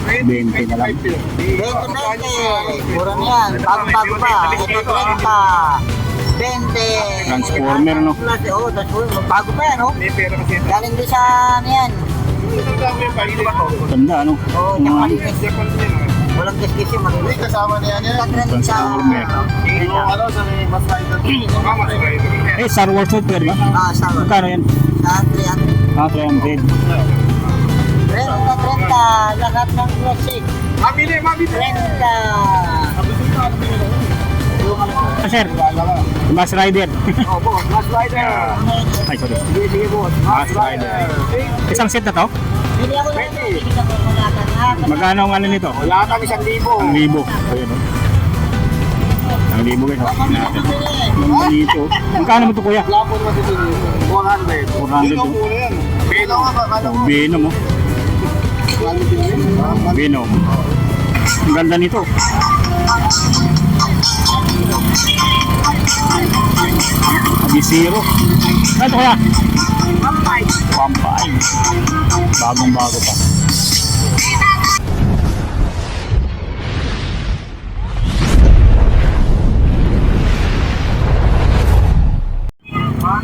20 na lang. 20. Mura na yan. Bago-bago pa. Ito 30. 20. Transformer, no? Oo, Transformer. Bago pa yan, no? Galing din sa ano yan. Ganda, ano? Oo, Japanese. Walang description. Hindi, kasama na yan yan. Transformer. Ano, sa may Mas Rider. Eh, Star Wars Super ba? Star Wars. Magkano yan? Sa 300. 300. 30. Lahat ng classic. Mabili! 30. Sir, Mas Rider. Opo, Mas Rider. Ay, sorry. Sige, boss. Mas Rider. Isang set na to? Bili ako lang. Bili ka po mula ka. Magkano ang ano nito? Wala kang 1,000. 1,000. Ayun, no? 1,000 guys. Natin. Dito. Magkano mo ito, kuya? 400. 400 to. Pino nga ba? Venom, oh. Venom. Ang ganda nito. Zero. Ano ito, kuya? Pampay. Bagong-bago pa.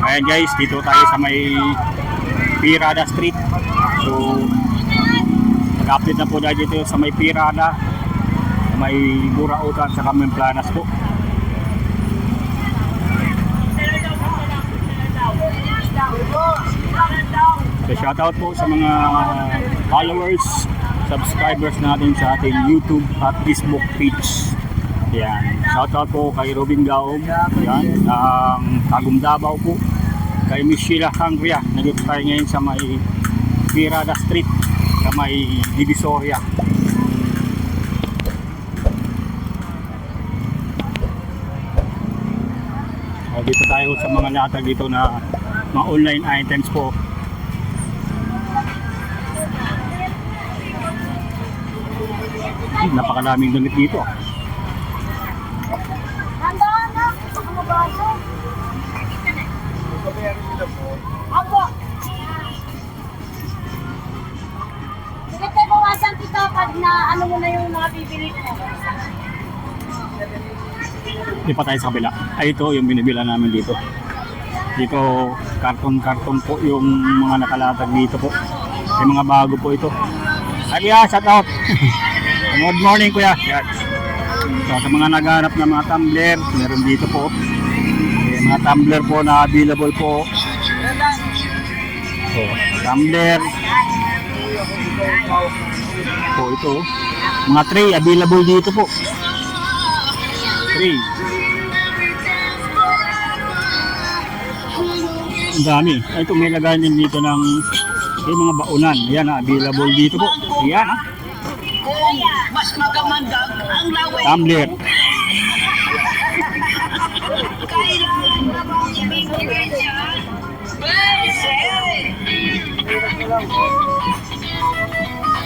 Ayan guys, dito tayo sa may Pirada Street. So, nag-update na po tayo dito sa may Pirada, sa may Burautan, sa Kamemplanas po. So, shoutout po sa mga followers, subscribers natin sa ating YouTube at Facebook page. Yan. Shoutout po kay Robin Gaom. Yan. Ang Tagum Davao po. Kay Miss Sheila Hangria. Nandito tayo ngayon sa may Pirada Street. Sa may Divisoria. So, dito tayo sa mga latag dito na mga online items po. Napakadaming damit dito. Opo. Sige tayo bawasan kita pag na ano mo na yung mga bibili mo. Di pa tayo sa kabila. Ay, ito yung binibila namin dito. Dito, karton-karton po yung mga nakalatag dito po. May mga bago po ito. Ay, kuya, shout out. Good morning, kuya. Yan. So, sa mga naghanap ng mga tumbler, meron dito po. May mga tumbler po na available po. So, tumbler. Po ito. Mga tray available dito po. Tray. Ang dami. Ito may lagayan din dito ng mga baunan. Ayan, available dito po. Ayan, ha. Mas magamandang ang laway. Tumbler. Kailangan na bang ibigay niya?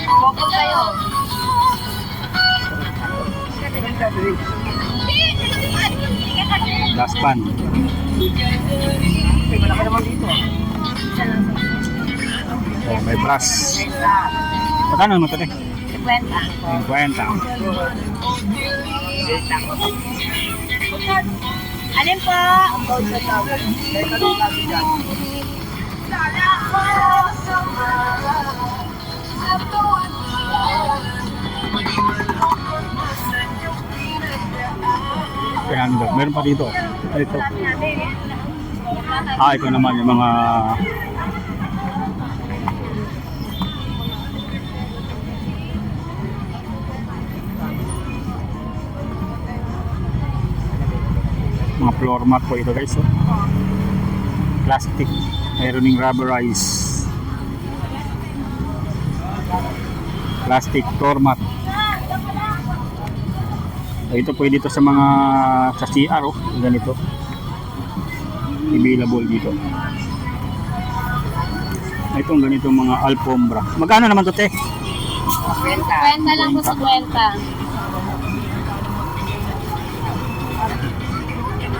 Focus kayo. Last pan. Malaki naman dito. Oh, may brush. Magkano naman ito, 50. 50. Alin po? Kaya meron pa dito. Ito. Ito naman yung mga floor mat po ito guys. Oh. Plastic. Mayroon ng rubberized. Plastic floor mat. Ito pwede dito sa mga sa CR, oh. Ganito. Available dito. Itong ganito mga alfombra. Magkano naman to, te? 50 lang po sa 50.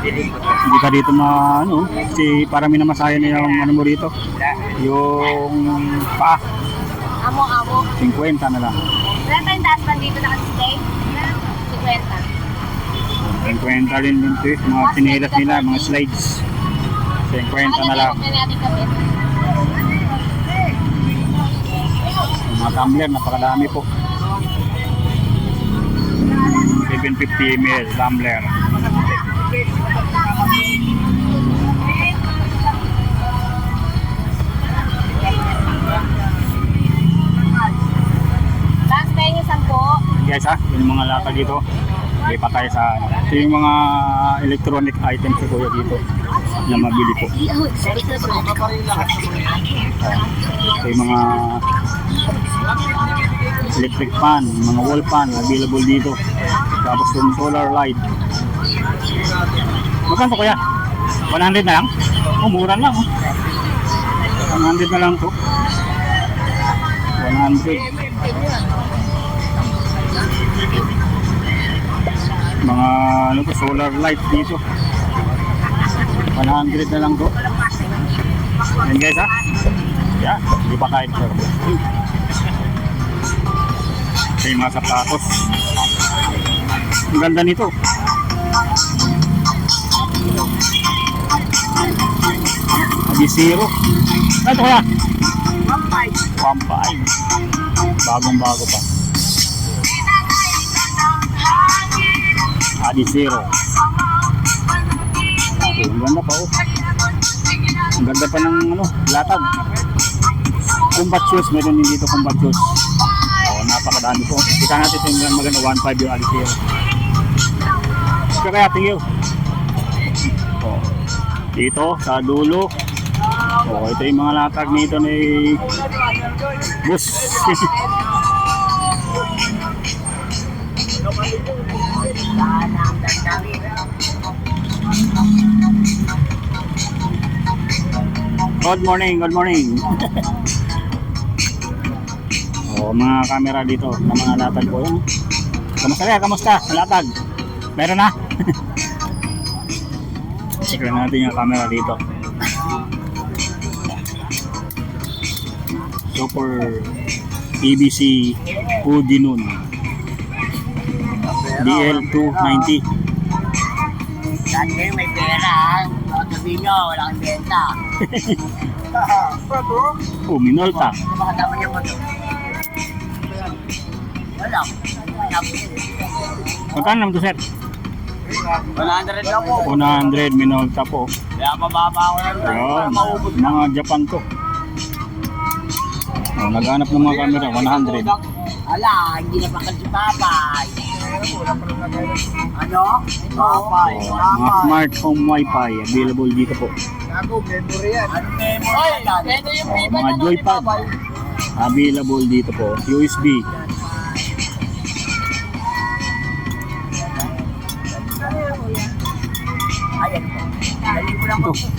Hindi ka dito ano, kasi para minamasaya na yung ano mo rito. Yung paa. Amo-amo. 50 na lang. Wala man dito nakasistay? 50. 50 rin dito eh. Mga chinelas nila, mga slides. 50 na lang. Huwag na natin kapit. Mga tumbler, napakadami po. 750 ml tumbler. Last tayo yung 10. Guys ha, yung mga lata dito. Lipat tayo sa ano. Ito yung mga electronic items ko kuya dito na mabili po. Ito yung mga electric fan, mga wall fan available dito. Tapos yung solar light. Magkano kuya? 100 na lang? Oh, mura lang oh. 100 na lang to. 100. Mga ano to, solar light dito. 100 na lang to. Yan guys ha. Yeah, hindi pa kahit sir. Ito yung mga sapatos. Ang ganda nito. Adizero. Ano kaya? 1.5. Bagong bago pa. Adizero. Okay, ang ganda pa oh. Ang ganda pa ng ano, latag. Combat shoes, meron din dito combat shoes. Oh, napakadami po. Kita natin ito yung maganda 1.5 yung Adizero. Kaya tingin. Oh. Dito sa dulo. Oh, ito yung mga latag nito ni Bus. Good morning, good morning. Oh, mga camera dito na mga latag po yan. Kamusta kaya? Kamusta? Latag? Meron na? Check lang natin yung camera dito. Super EBC Hoodie Noon DL290. Dati kayo may pera. Sabihin nyo, wala kang benta. Oh, Minolta. Baka tama niya mo ito. Wala. Magkano naman to sir? 100 lang po. 100 Minolta po. Kaya mababa ako yan. Ayun, mga Japan to. Oh, naghanap ng mga camera, 100. Ala, hindi na pakal si Papay. Ano? Papay. Oh, mga smart home wifi available dito po. Ako, memory yan. Ano memory yan? Ito yung Oh, mga joypad available dito po. USB. Ayan po. Dali mo lang po. Ito.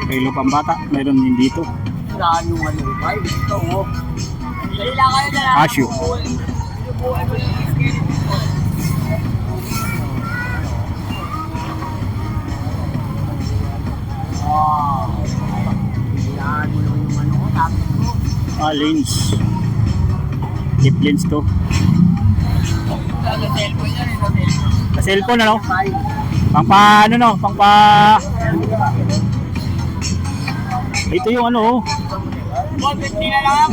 Relo pambata, meron din dito. Saan yung ano? Ay, ito oh. Dali lang kayo na lang. Casio. Wow. Yan mo lang yung ano ko. Tapos ko. Lens. Deep lens to. Sa cellphone ano? Pang pa ano no? Pang pa... Ito yung ano oh.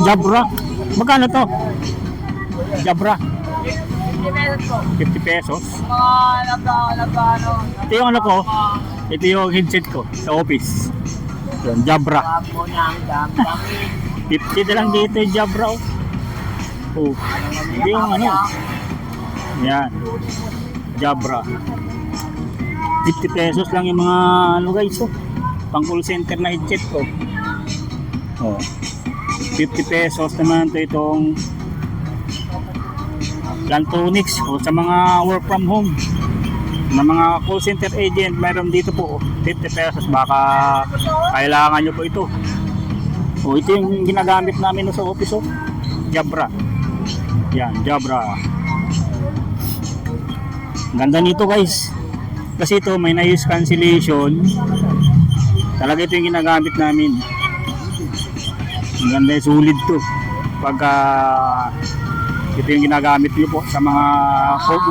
Jabra. Magkano to? Jabra. 50 pesos. Ito yung ano ko. Ito yung headset ko sa office. Yung Jabra. Ako na ang dami-dami. 50 na lang dito yung Jabra oh. Oh. Ito yung ano. Yan. Jabra. 50 pesos lang yung mga ano guys oh. Pang call center na headset ko. Oh. 50 pesos naman ito itong Plantronics o sa mga work from home na mga call center agent, meron dito po 50 pesos, baka kailangan nyo po ito. O ito yung ginagamit namin sa office oh. Jabra. Yan, Jabra. Ganda nito guys. Kasi ito may noise cancellation. Talaga ito yung ginagamit namin. Ang ganda, sulit to. Pagka Ito yung ginagamit nyo po sa mga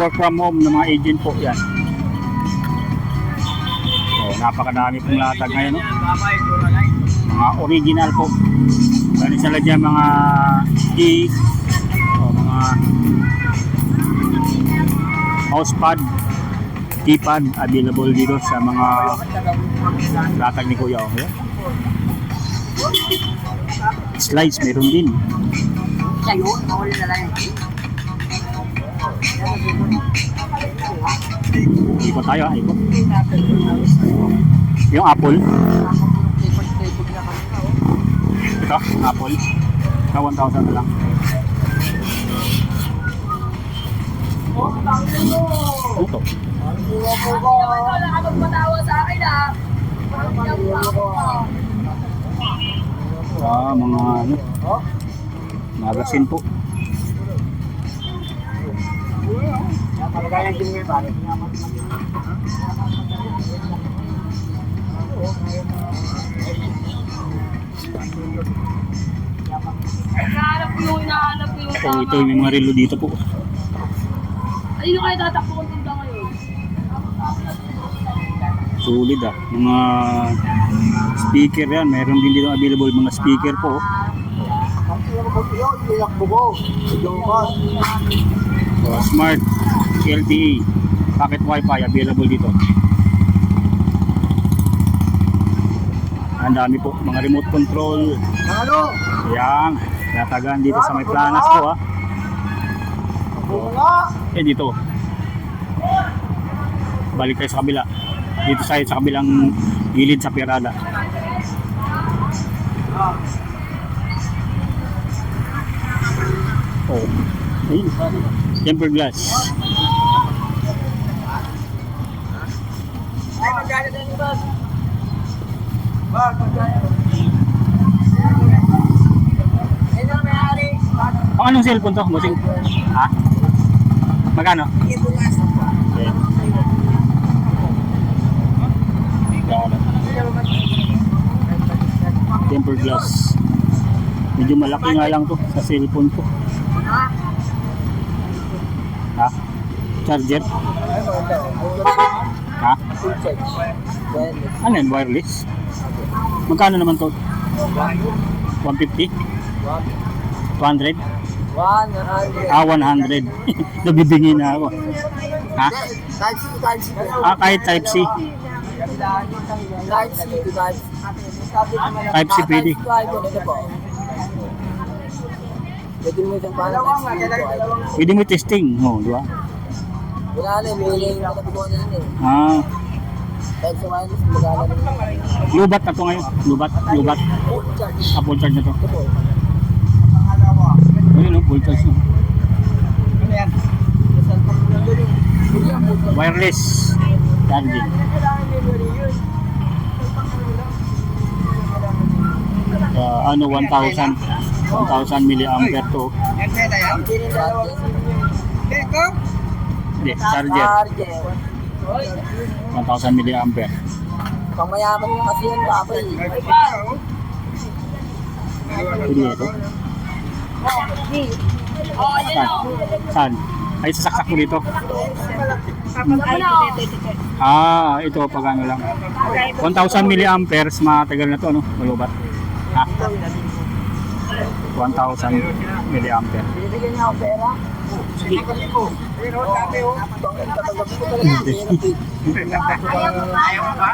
work from home ng mga agent po. Yan. So, napakadami pong latag ngayon. No? Mga original po. Ganun sila dyan mga keys, mga mousepad, keypad available dito sa mga latag ni Kuya. Okay? Slides meron din. Sa'yo, mawala na lang. Ikot tayo, ikot. Yung Apple. Ito, Apple. Ito, 1,000 na lang. Ito. Mga ano, magasin po. Hinahanap ko yung hinahanap ko yung So, ito yung mga relo dito po. Ayun kayo tatakbo kong tinda ngayon. Sulit ah. Mga speaker yan. Meron din dito available mga speaker po. So, smart LTE pocket wifi available dito. Ang dami po. Mga remote control. Yan. Natagan dito sa may planas po ah. Dito. Balik tayo sa kabila. Dito sa kabilang gilid sa Pirada. Oh. Ayun. Tempered glass. Ay, magkano din, boss? Ayun ang may-ari. Anong cellphone to, bossing? Ha? Magkano? Ito nga sa Okay. Tempered glass. Medyo malaki nga lang to sa cellphone ko. Ha? Charger? Ha? Ano yun? Wireless? Magkano naman to? 150? 200? 100. 100. Nabibingi na ako. Ha? Type C to Type C. Kahit Type C. Type C to Type C. Type C pwede. Ito po. Pwede mo isang parang Type C to. Pwede mo testing. Oh, di ba? Wala na, may lang nakapagawa na yun eh. Ah, Type C wireless, magana na. lubat na to ngayon. Lubat. Full charge na to. Ito po. Ayun no, full charge na. Ano yan? Wireless charging. Ano 1,000 milliampere to. Yan pwede yan? Ito? Hindi, charger 1,000 milliampere. Pangmayaman mo kasi yan, kapay. Pwede ito. Saan? Ay, sasaksak mo dito. Ah, ito pag ano lang. 1,000 milliamperes, matagal na to, ano? Malubat. Ha? 1,000 milliampere. Binibigyan niya ako pera. Pero dati oh. Ayaw mo ba?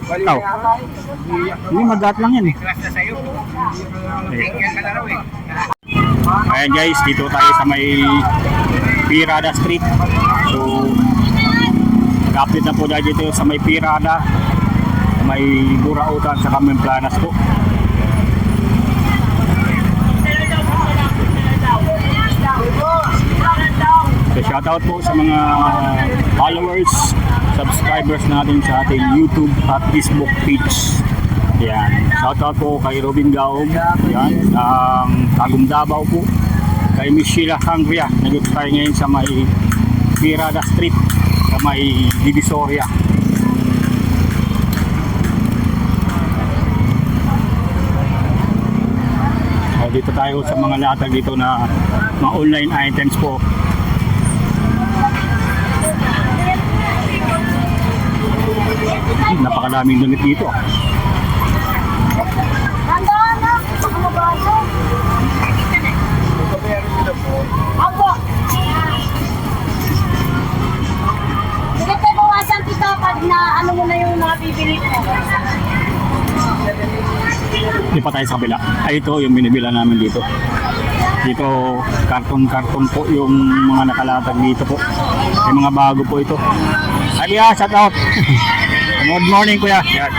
Ikaw? Hindi, mag-gat lang yan eh. Ayan guys, dito tayo sa may Pirada Street. So, mag-update na po dahil dito sa may Pirada, sa may Burautan, sa Kameng Planas po. So, shoutout po sa mga followers, subscribers natin sa ating YouTube at Facebook page. Yan. Shoutout po kay Robin Gaom. Yan. Ang Tagum Davao po. Kay Miss Sheila Hangria. Nandito tayo ngayon sa may Pirada Street. Sa may Divisoria. So, dito tayo sa mga latag dito na mga online items po. Napakadaming damit dito. Nandaan na. Baka mabaso. Ako. Sige tayo bawasan kita pag na ano mo na yung mga bibili mo. Hindi pa tayo sa kabila. Ay, ito yung binibila namin dito. Dito, karton-karton po yung mga nakalatag dito po. May mga bago po ito. Ay, shout out! Good morning, kuya. Yan.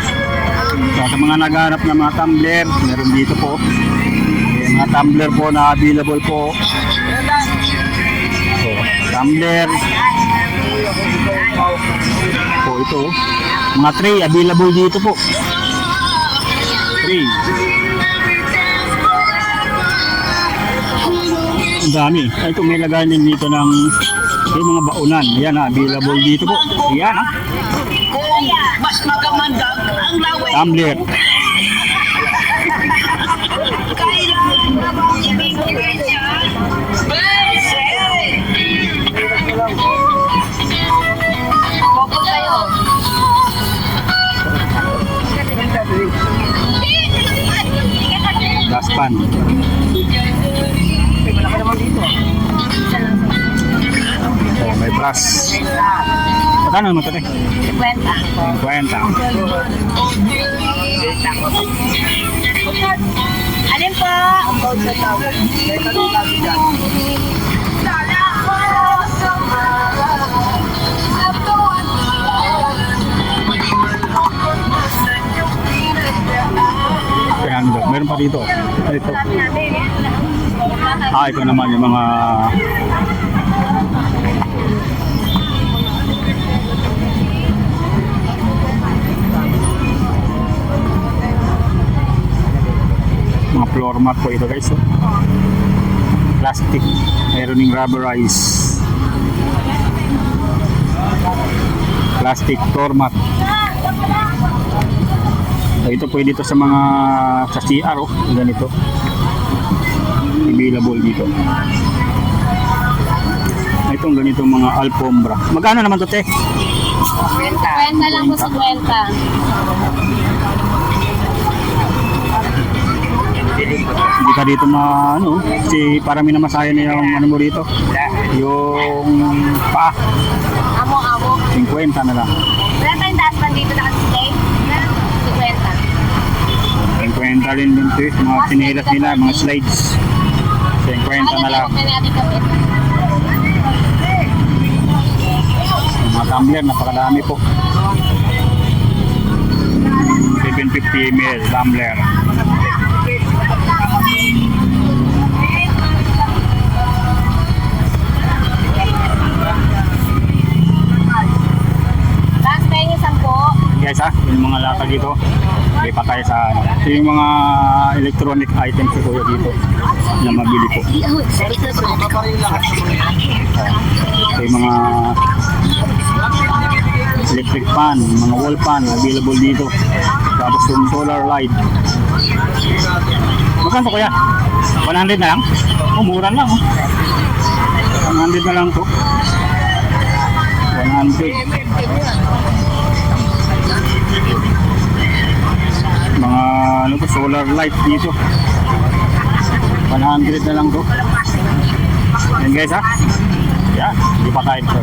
So, sa mga naghanap ng mga tumbler, meron dito po. May mga tumbler po na available po. So, tumbler. Po ito. Mga tray available dito po. Tray. Ang dami. Ay, ito may lagayan din dito ng mga baunan. Ayan, available dito po. Ayan, ha. Mas magamanda ang laway. Tumbler. Popo kayo. Daspan. Oh, may brass. Magkano naman ito, te? 50. 50. Alin po? Kaya meron pa dito. Ito. Ito naman yung mga floor mat po ito, guys. Oh. Plastic. Meron yung rubberized. Plastic floor mat. So, ito pwede ito sa mga sa CR, oh. Ganito. Available dito. Itong ganito mga alfombra. Magkano naman ito, te? 50 lang po sa 50. Hindi ka dito kasi parang minamasahe na yung ano mo dito. Yung paa. Amo. 50 na lang. Wala tayong daspan dito na kasi 50. 50 rin din ito eh. Mga chinelas nila, mga slides. 50 na lang. Mga tumbler, napakadami po. 750 ml tumbler. Guys, yung mga latag dito, may pa tayo sa ito yung mga electronic items ko dito na mabili po. Ito yung mga electric fan, mga wall fan available dito. Tapos yung solar light. Magkano kuya? 100 na lang? Mura lang. 100 na lang to. 100. Mga solar light dito. 100 na lang to. Yan guys, ha. Yan, hindi pa tayo ito.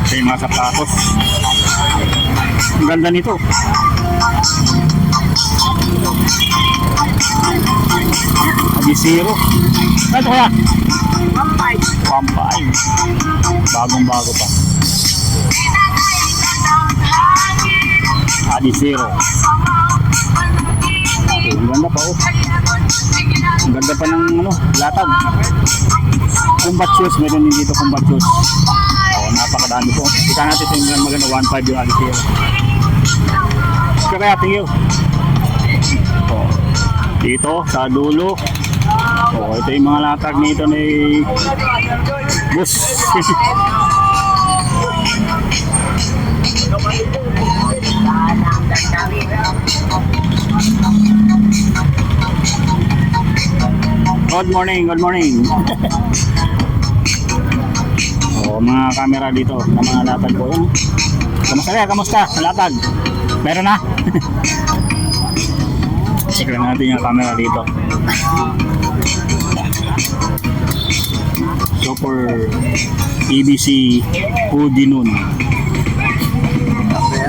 Ito yung mga sapatos. Ang ganda nito. Adi-zero. Ito kaya? 1.5. Bagong-bago pa. Adi-zero. Ang ganda pa, oh. Ang ganda pa ng latag. Combat shoes, meron din dito combat shoes. Napakadami po. Ika natin ito yung maganda 1.5 yung Adi-zero. Kaya tingin. Dito sa dulo. Ito yung mga latag nito ni Bus. Good morning, good morning. Mga camera dito na mga latag po yun. Kamusta kaya? Kamusta? Latag? Meron na? Check lang natin yung camera dito. Super EBC Hoodie Noon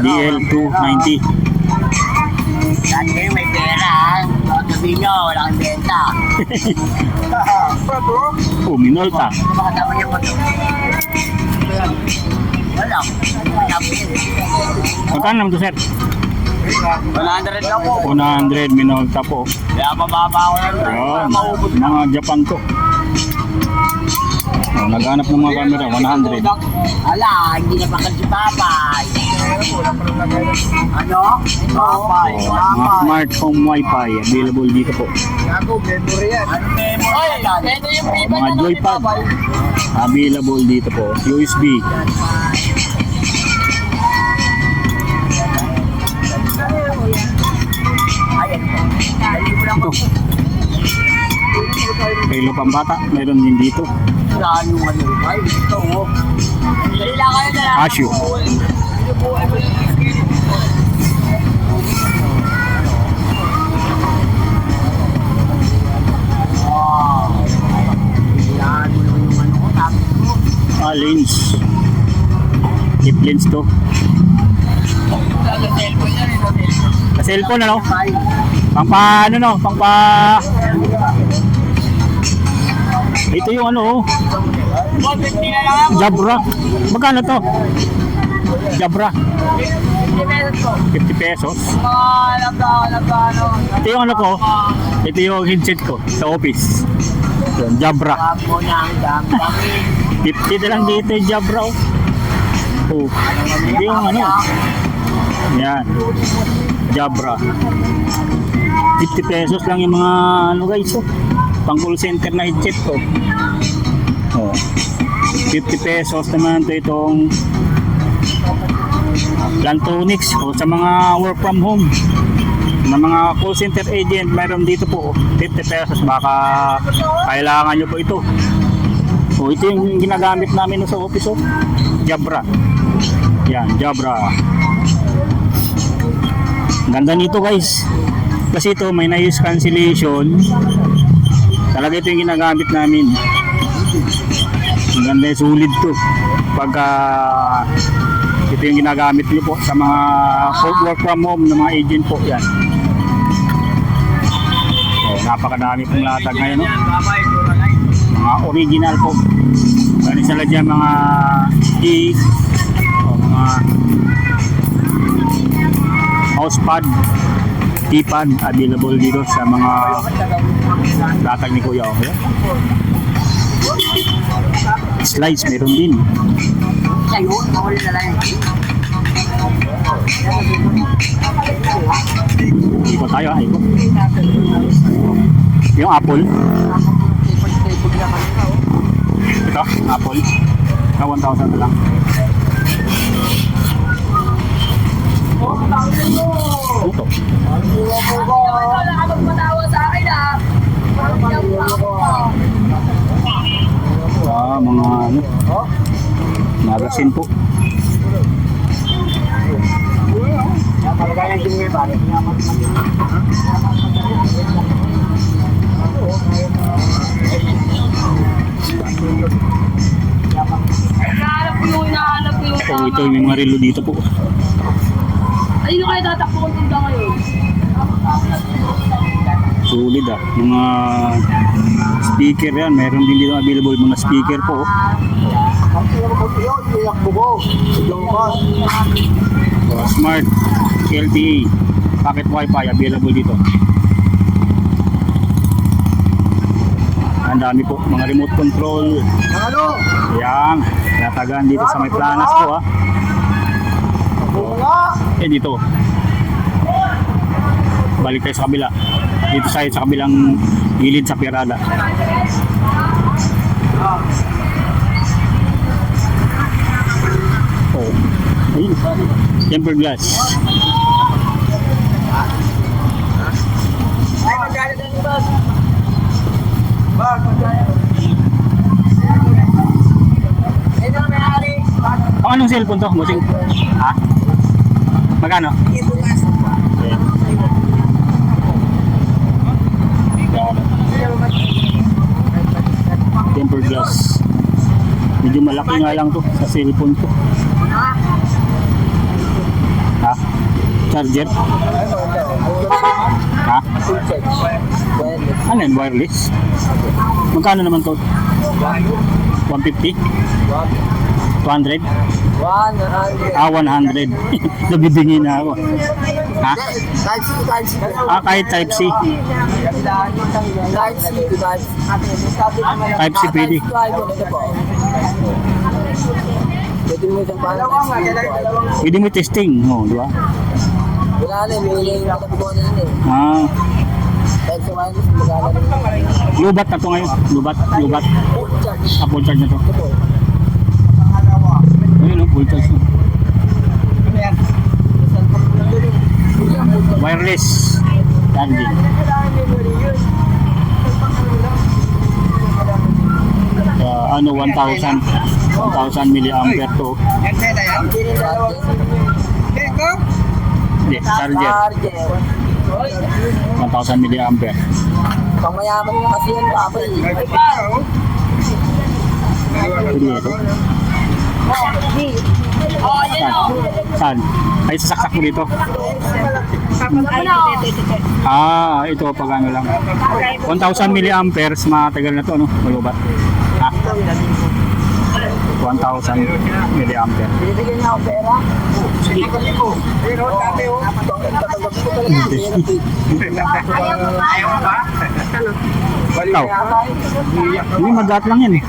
DL290. Lahat kayo may pera. Sabihin nyo, wala kang benta. Oh, Minolta. Makatama niya pa ito. Wala. Magkano naman to, sir? 100 lang po. 100 Minolta po. Kaya mababa ako yan. Yun, mga Japan to. Oh, naghanap ng mga camera, 100. Ala, hindi na bakal si Papay. Ano? Papay. Mga smart home wifi available dito po. Gago, memory yan. Ano memory yan? Ito yung Mga joypad available dito po. USB. Ayan po. Dali mo lang Ito. Kilo pambata, meron din dito. saan yung ano. Ay, ito oh. Dali lang kayo na lang. Casio. Wow. Yan mo naman yung ano ko. Tapos ko. Lens. Tip lens to. Cellphone yan. Sa cellphone ano? Ay. Pang pa ano no? Pang pa... Ito yung ano oh. 150 na lang ako. Jabra. Magkano to? Jabra. 50 pesos ko. 50 pesos. Alam ka, ano. Ito yung ano ko. Ito yung headset ko sa office. Yun, Jabra. Wag mo na ang dami. 50 na lang dito yung Jabra oh. Oh. Ito yung ano. Yan. Jabra. 50 pesos lang yung mga ano guys oh. Pang call center na headset ko. Oh. 50 pesos naman to itong Plantronics o sa mga work from home na mga call center agent, mayroon dito po 50 pesos, baka kailangan nyo po ito. O ito yung ginagamit namin sa office oh. Jabra. Yan, Jabra. Ganda nito guys. Kasi ito may noise cancellation. Talaga ito yung ginagamit namin. Ang ganda, sulit to. Pagka ito yung ginagamit nyo po sa mga work from home ng mga agent po yan. So, napakadami pong latag ngayon no? Mga original po. Ganun sila dyan mga keys o mga housepad, keypad available dito sa mga latag ni Kuya. Okay? Slides meron din. Sa'yo, nakuli na lang. Ito tayo, ito. Yung Apple. Ito, Apple. Na 1,000 na lang. Ito. Mga ano, magazine po. Hinahanap ko yung hinahanap ko yung So, ito yung mga relo dito po. Ayun kayo tatakbo kong tinda ngayon. Sulit ah. Mga speaker yan. Meron din dito available mga speaker po. So, smart LTE pocket wifi available dito. Ang dami po. Mga remote control. Ano? Yan. Natagan dito sa may planas po ah. Dito. Balik tayo sa kabila. Dito sa kabilang gilid sa Pirada. Oh. Ayun. Tempered glass. Ay, magkano din, boss? cellphone to, bossing? Ha? Magkano? Tempered glass. Medyo malaki nga lang to sa cellphone ko. Ha? Charger? Ha? Ano yun? Wireless? Magkano naman to? 150? 200? 100. Ah, 100. Nabibingi na ako. Ha? Type C, type C. Ah, kahit Type C. Type C to type C. Type C pwede. Pwede mo itong parang Pwede mo testing. Oh, di ba? wala na, may nakapagawa na yun eh. Ah, Type C wireless, magana rin. lubat na to ngayon. Lubat. Full charge. Ah, full charge na to. Ito po. Ayun, full charge na. Wireless charging. Ano, 1,000 milliampere to. Hindi, charger. 1,000 milliampere. Pangmayaman mo kasi yan, babay. Pwede ito. Saan? Ay, sasaksak mo dito. Ah, ito pag ano lang. 1,000 milliamperes, matagal na to, no? Malubat. Ha? 1,000 milliampere. Binibigyan niya ako pera. Sige. Pero dati oh. Ikaw? Hindi, magat lang yan eh.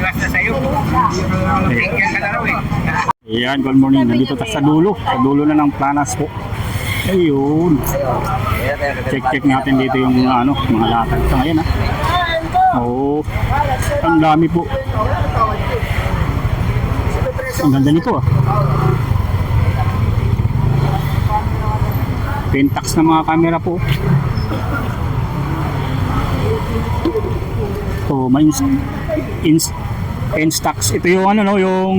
Ayan, good morning. Nandito tayo sa dulo. Sa dulo na ng Planas po. Ayun. Check natin dito yung ano, mga latag. Sa ngayon ha. Oo. Ang dami po. Ang ganda nito ah. Pentax na mga camera po. So, may Instax. Ito yung ano no, yung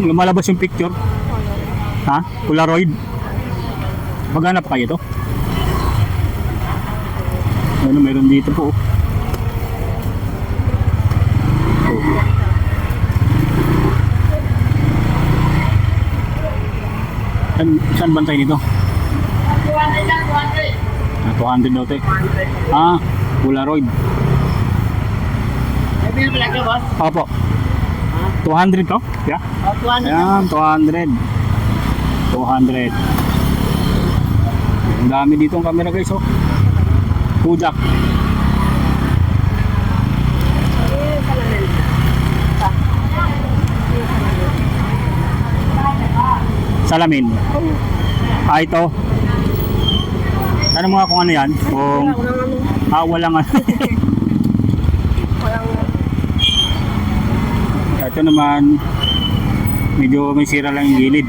lumalabas yung picture. Ha? Polaroid. Maghanap kayo to. Ano meron dito po. Saan bantay nito? 200 daw te. Ah, Polaroid. Opo. 200 to? Yeah. Ayan, 200. 200. Ang dami dito ang camera guys oh. Kodak. Salamin. Ah, ito. Tanong mo nga kung ano yan. Kung... Ah, walang ano. Ito naman, medyo may sira lang yung gilid.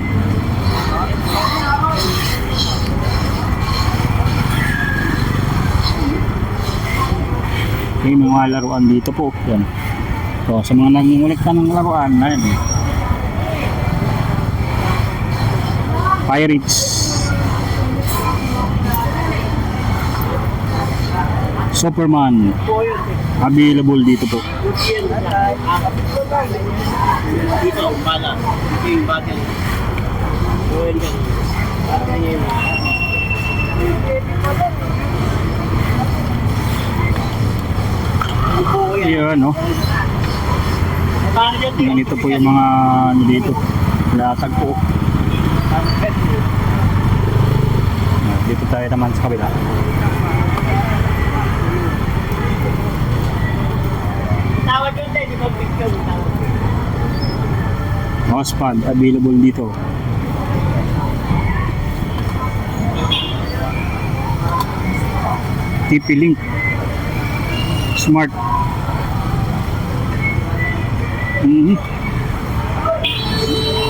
May mga laruan dito po. Yan. So, sa mga nangungulik ka ng laruan, na yan. Pirates. Superman. Available dito po. Dito, bala. Ito yung battle. Ayan, no? Ganito po yung mga ano dito. Latag po. Dito tayo naman sa kabila. Tawag yun tayo, di ba picture? Mousepad available dito. TP-Link Smart.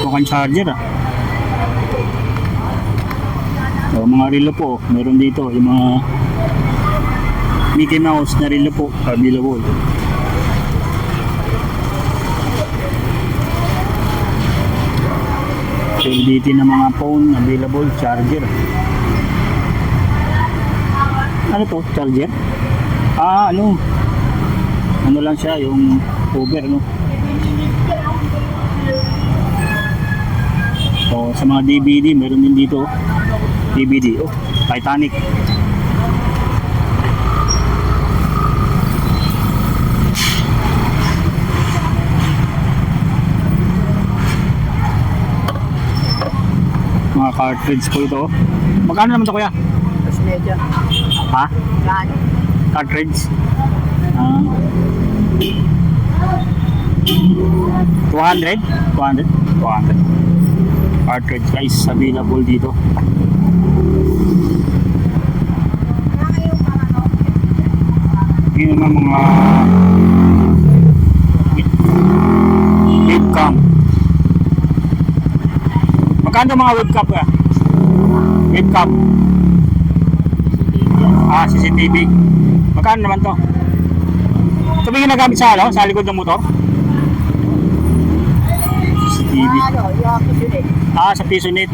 Token charger ah. So, mga relo po, meron dito yung mga Mickey Mouse na relo po available. LDT na mga phone available, charger. Ano to? Charger? Ano lang siya, yung cover, no? So, sa mga DVD, meron din dito. DVD, Titanic. Mga cartridge po ito. Magkano naman to, kuya? Tapos medyo. Ha? Lahat. Cartridge? 200? 200? 200. Cartridge guys, available dito. Yun naman mga webcam. Magkano mga webcam ka? Webcam. CCTV. Magkano naman to? Ito ba yung ginagamit sa sa likod ng motor? CCTV. Yung pisunit. Sa Pisonet.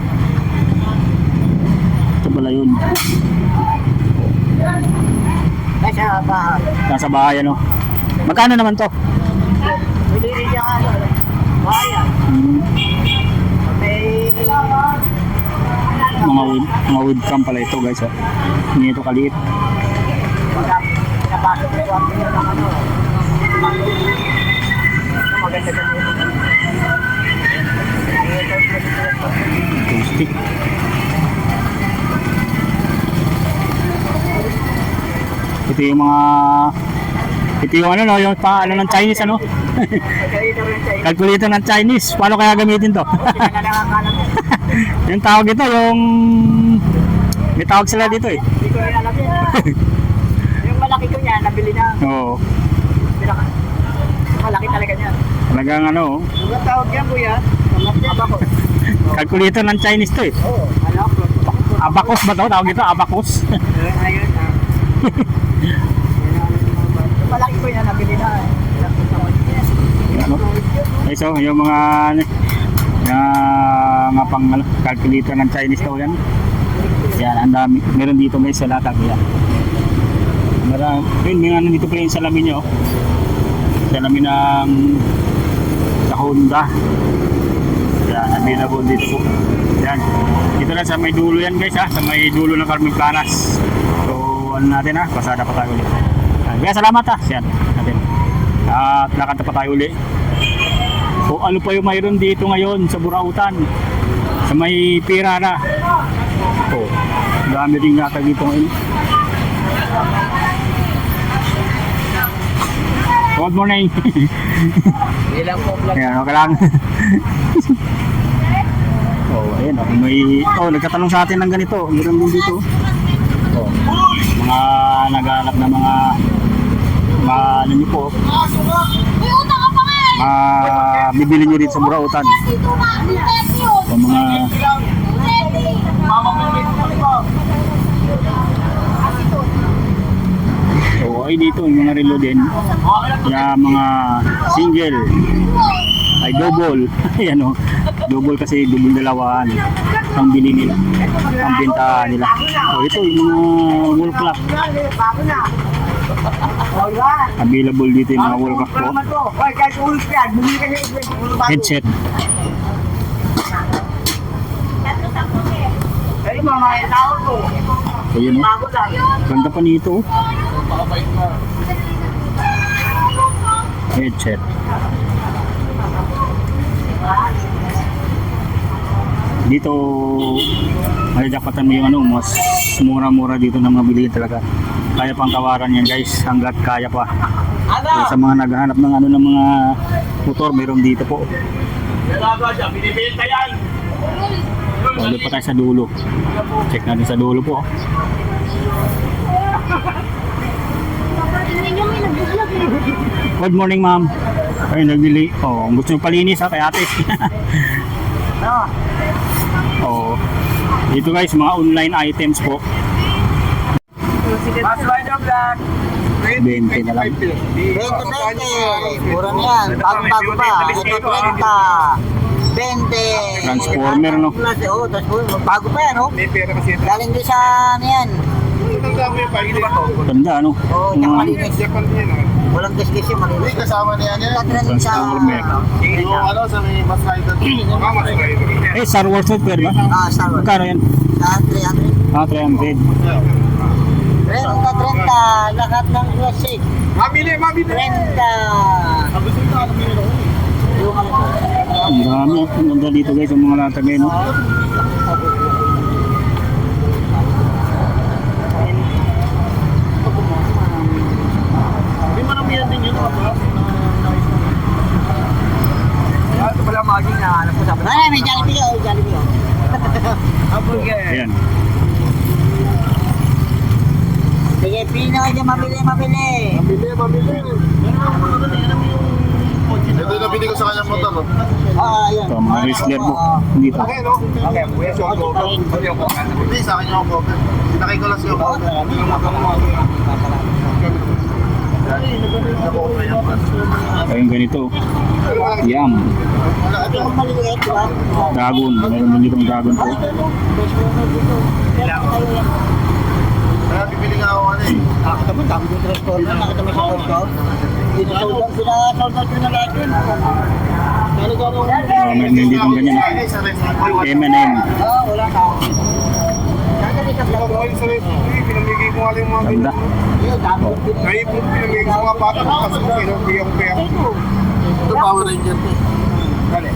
Ito pala yun. Nasa bahay. Nasa bahay, ano? Magkano naman to? Pwede rin siya bayan. May Mga webcam pala ito guys. Hindi ito kaliit. napasok ko ang pinyo ng maganda ganito. Acoustic. Ito yung ano, no, yung paano ng Chinese, ano? Calculator ng Chinese. Paano kaya gamitin to? Yung tawag ito, yung may tawag sila dito eh. Hindi ko rin alam yun. Yung malaki ko niya, nabili na. Oo. Malaki talaga niya. Talagang ano, Yung tawag yan, kuya? Abakos. calculator ng Chinese to eh. Oo, ano? Abacus ba to? Tawag ito, abacus. Ayun, yung malaki ko yan, nabili na. Ano? Okay, so yung mga pang calculator ng Chinese to yan. Yan, ang dami. Meron dito guys sa latag yan. Meron, yun, may ano dito pala yung salamin nyo. Salamin ng sa Honda. Yan, available dito po. Yan. Dito lang sa may dulo yan guys ha. Sa may dulo ng Carmen Planas. So ano natin ha, pasada pa tayo ulit. Kaya salamat ha. Yan, natin. At lakad pa tayo ulit. So ano pa yung mayroon dito ngayon sa Burautan. Sa may Pirana. Oh, dami rin nata dito ngayon. Good morning. Ilang po vlog. Ayan, okay lang. Ayan, nagtatanong sa atin ng ganito. Meron din dito. Mga naghahanap na mga ano nyo po. Bibili nyo dito sa Burautan. O mga ay dito yung mga relo din. Yung mga single ay double. Ayan o. Double kasi double dalawaan ang bili nila. Ang benta nila. So ito yung mga wall clock. Available dito yung mga wall clock po. Headset. So yun o. Ganda pa nito. Headset. Dito majajakpatan mo yung ano, mas mura-mura dito na mabili talaga. Kaya pang tawaran yan guys, hanggat kaya pa. So, sa mga naghahanap ng ano ng mga motor, mayroon dito po. Ulit pa tayo sa dulo. Check natin sa dulo po. Good morning ma'am. Ay nagbili. Gusto nyo palinis ha kay ate. Dito guys, mga online items po. 20 na lang. 20, mura na yan. Bago-bago pa. Ito 30. 20. Transformer, no? Oo, Transformer. Bago pa yan, no? May pera kasi. Galing din sa, ano yan? Ang dami yung pagiging ba to? Ganda, ano? Oo, tsaka malinis. Japan din yan. Walang gas-gas yung malinis. Hindi, kasama niya yan. Tatiranin sa... Transformer. Yung ano, sa may mas rider. Mas rider. Eh, Star Wars software ba? Star Wars. Magkano yan? Sa 300. 300. 30, lahat ng classic. Mabili, mabili. 30. Sabi sa'yo, nakabili ako. Yung ano po. Ang dami. Ang ganda dito guys, yung mga latag ngayon. No? Hindi maramihan din yun. Ito pala maging na alam ko sa... Ay, may Jollibee oh, Jollibee oh. Ayan. Sige, pino kayo dyan, mabili. Mabili, mabili. Ito yung nabili ko sa kanyang motor. Ayan. Ito, mga wrestler po. Dito. Okay, no? Okay, yes, yung cover. Hindi, sa akin yung cover. Sinakay ko lang siya. Ayun ganito. Yam. Ito yung maliit, di ba? Dragon. Meron din ditong dragon po. Kaya bibili nga ako ano eh. Nakita mo, dami yung Transformer, nakita mo sa outdoor. Dito sa outdoor, pinasold out yun na lahat yun. Meron din ditong ganyan. Sa restaurant. M&M. Wala na. Dadali sa Ito vlog. ko yung sa restaurant. Pinamigay ko nga lang yung mga Ganda. Yun, dami yung pinili. Ngayon po pinamigay ko mga bata. Kasi pinamigay ko pera. Ito Power Ranger to. Dali.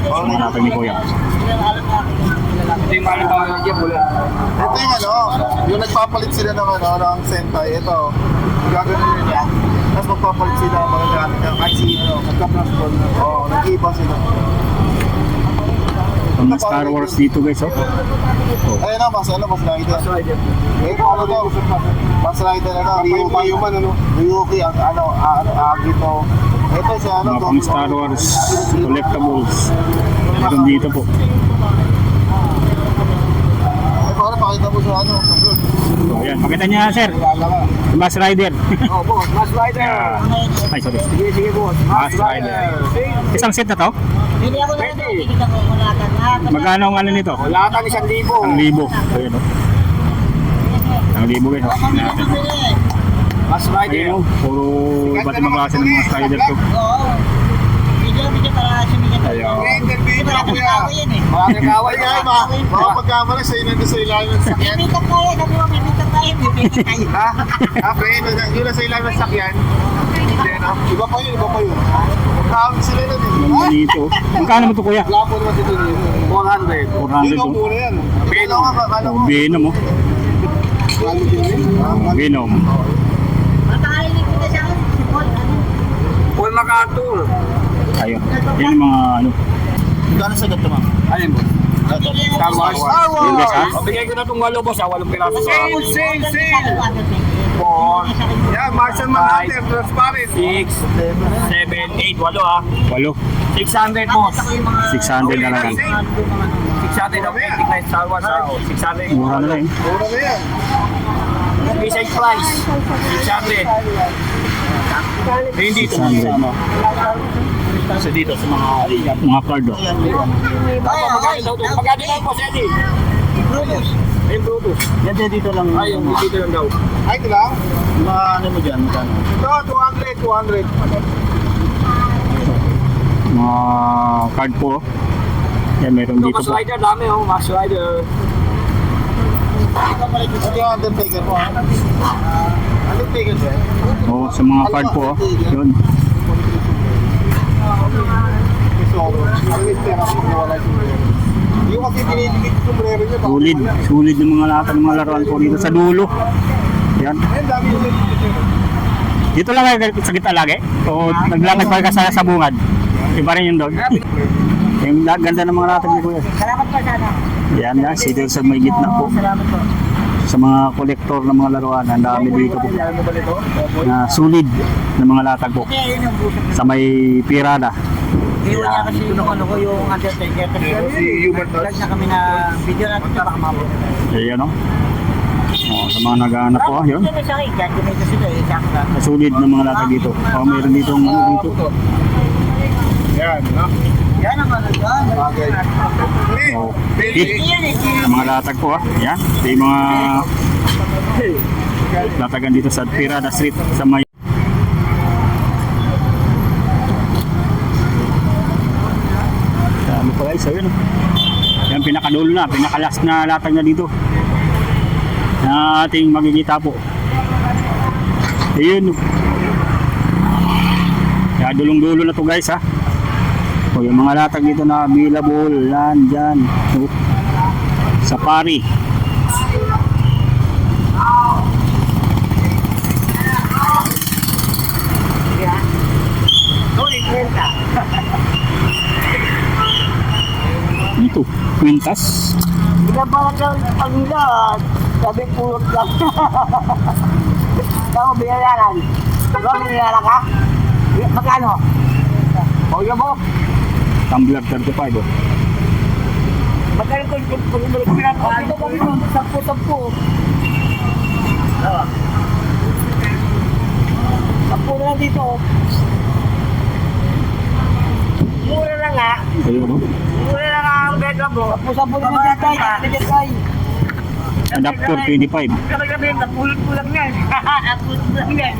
Mga latag ni Kuya. Hindi mali Power Ranger mula. Ito yung ano, yung nagpapalit sila ng ano, ng Sentai. Ito, gagawin nyo niya. Tapos magpapalit sila ng mga gamit niya. Kahit si ano, magka-transform. Oo, nag-iba sila. Ang mga Star Wars dito guys. Oh. Ayun na, mas rider. Eh, ano daw? Mas rider na Ryuki. Ryuki, Agito. Ito siya, ano Mga to? pang Star Wars collectibles. Meron dito po. Eh, para pakita mo sa ano, sa vlog. So, ayan. Pakita niya sir. Kilala ka. Yung Mass Rider. Oh, boss, Mas Rider. Ay, sorry. Sige, boss. Mass Rider. Isang set na to? Hindi ako na ito, hindi ka kumulatan. Magkano ang ano nito? Latan 1,000. 1,000. Ayun o. 1,000 guys. oh. Natin. Mas Ayun o. Puro iba't ibang klase ng mga Rider to. Oo. Video para sumigat. Ayun. Interview Wala na kang kuya. tao yan eh. Makakaway nga, makapagkamala sa inyo sa ilalim ng sakyan. May makeup tayo, sabi mo may makeup tayo, may makeup tayo. Ha? Friend, yun na sa ilalim ng sakyan. Hindi, no? Iba pa yun. Tawag sila nun eh. Ganda dito. Magkano mo to kuya? Lapo naman dito yun. 400. 400 Yun ang to. mura yan. Pero nga, akala Oh, ko. Venom oh. Venom. Matangalin yung kita sa akin, si Paul, ano? Paul MacArthur. Ayun. Yan yung mga ano. Gano'n sa gato, ma'am? Alin mo? Star Wars. Yun guys ha. Bigay ko na itong 8 boss, 8 piraso sa... Sale! Yan, Martian Manhunter, transparent. 6, 7, 8, 8 ah. 8. 600 boss. 600 na lang. 600 ang painting na Star Wars ah. 600. Mura na lang eh. Mura na yan. Basic price, 600. Hindi dito. 600 mo. Kasi dito sa mga card oh. Magkano lang po, Sedi? Brutus. Ayun, Brutus. Yan dito lang. Ayun, dito lang daw. Ay, ito lang? Mga ano mo dyan? Magkano? Ito, 200. Mga card po. oh. Yan meron dito Mas po. Rider, dami oh, Mas Rider. Ito yung Undertaker po. Undertaker siya. Oh, sa mga card po. oh. Yun. Yung kasi dinidikit yung sombrero niya. Sulit. Sulit ng mga lahat ng mga laruan po dito sa dulo. Yan. Ayun, dami yung Dito lang kayo sa gitna lagi? O naglangad pa ka sa bungad? Iba rin yun doon. Yung ganda ng mga latag ni Kuya. Salamat pa sana. Yan yan, dito sa may gitna po. Salamat po. Sa mga kolektor ng mga laruan, ang dami dito po. Na sulit ng mga latag po. Hindi, yun yung buso. Sa may pirada. Iwan niya kasi yung ano ko yung Undertaker. Si Hubert Vlog na kami na video natin sa baka mabot. Ayan o. Oh, sa mga naghahanap po, yun. Hindi sa akin, dyan dito sila eh, sakta. Sulit ng mga latag dito. Oh, mayroon dito ang ano dito. Yan, no? Yan ang ano dyan. Bagay. Oh. Baby. Mga latag po yan. Ito yung mga latagan dito sa Pirada Street sa may ano pa guys, ayun. Yan pinakadulo na, pinakalas na latag na dito na ating makikita po. Ayun. Kaya dulong-dulo na to guys ha. O yung mga latag dito na available yan dyan. O, sa pari. Ito, kwintas. Binabalag lang yung pagila. Sabi pulot lang. Tama, binayaran. Ikaw, binayaran ka? Magkano? O, yun mo? Tumbler 35 oh. Magkano ko yung pagbulik ko lang? Ito kami nun, 10-10. 10 na lang dito. Mura lang nga. Ayun oh. Mura lang nga ang bed mo. 10 na lang dito. Adapter 25. Kami, napulot ko lang yan. Napulot ko lang yan.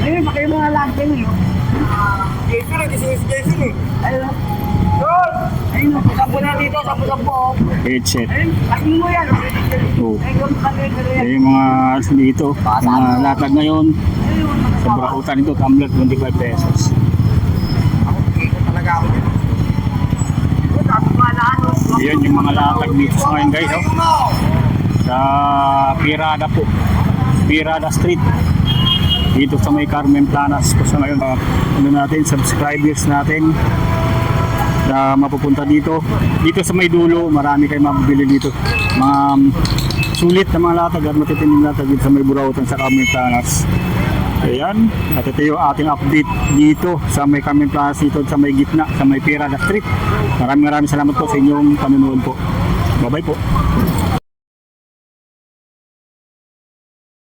Ayun, baka yung mga lagyan eh. Jason eh, kasi si Jason eh. Ayun. Good! Ayun, sampo na dito, sampo. Headset. Ayun, pasin mo yan. Oh. Ayun, kami. Yung mga dito, mga latag ngayon. Sa Brautan ito, tumbler 25 pesos. Talaga ako dito. Ayun yung mga latag dito sa ngayon guys oh. Sa Pirada po. Pirada Street. Dito sa may Carmen Planas po sa ngayon. Ano natin, subscribers natin na mapupunta dito. Dito sa may dulo, marami kayong mabibili dito. Mga sulit na mga latag at matitinding latag dito sa may Burautan sa Carmen Planas. Ayan, at ito yung ating update dito sa may Carmen Planas dito sa may gitna, sa may Pirada Street. Maraming salamat po sa inyong panonood po. Bye bye po.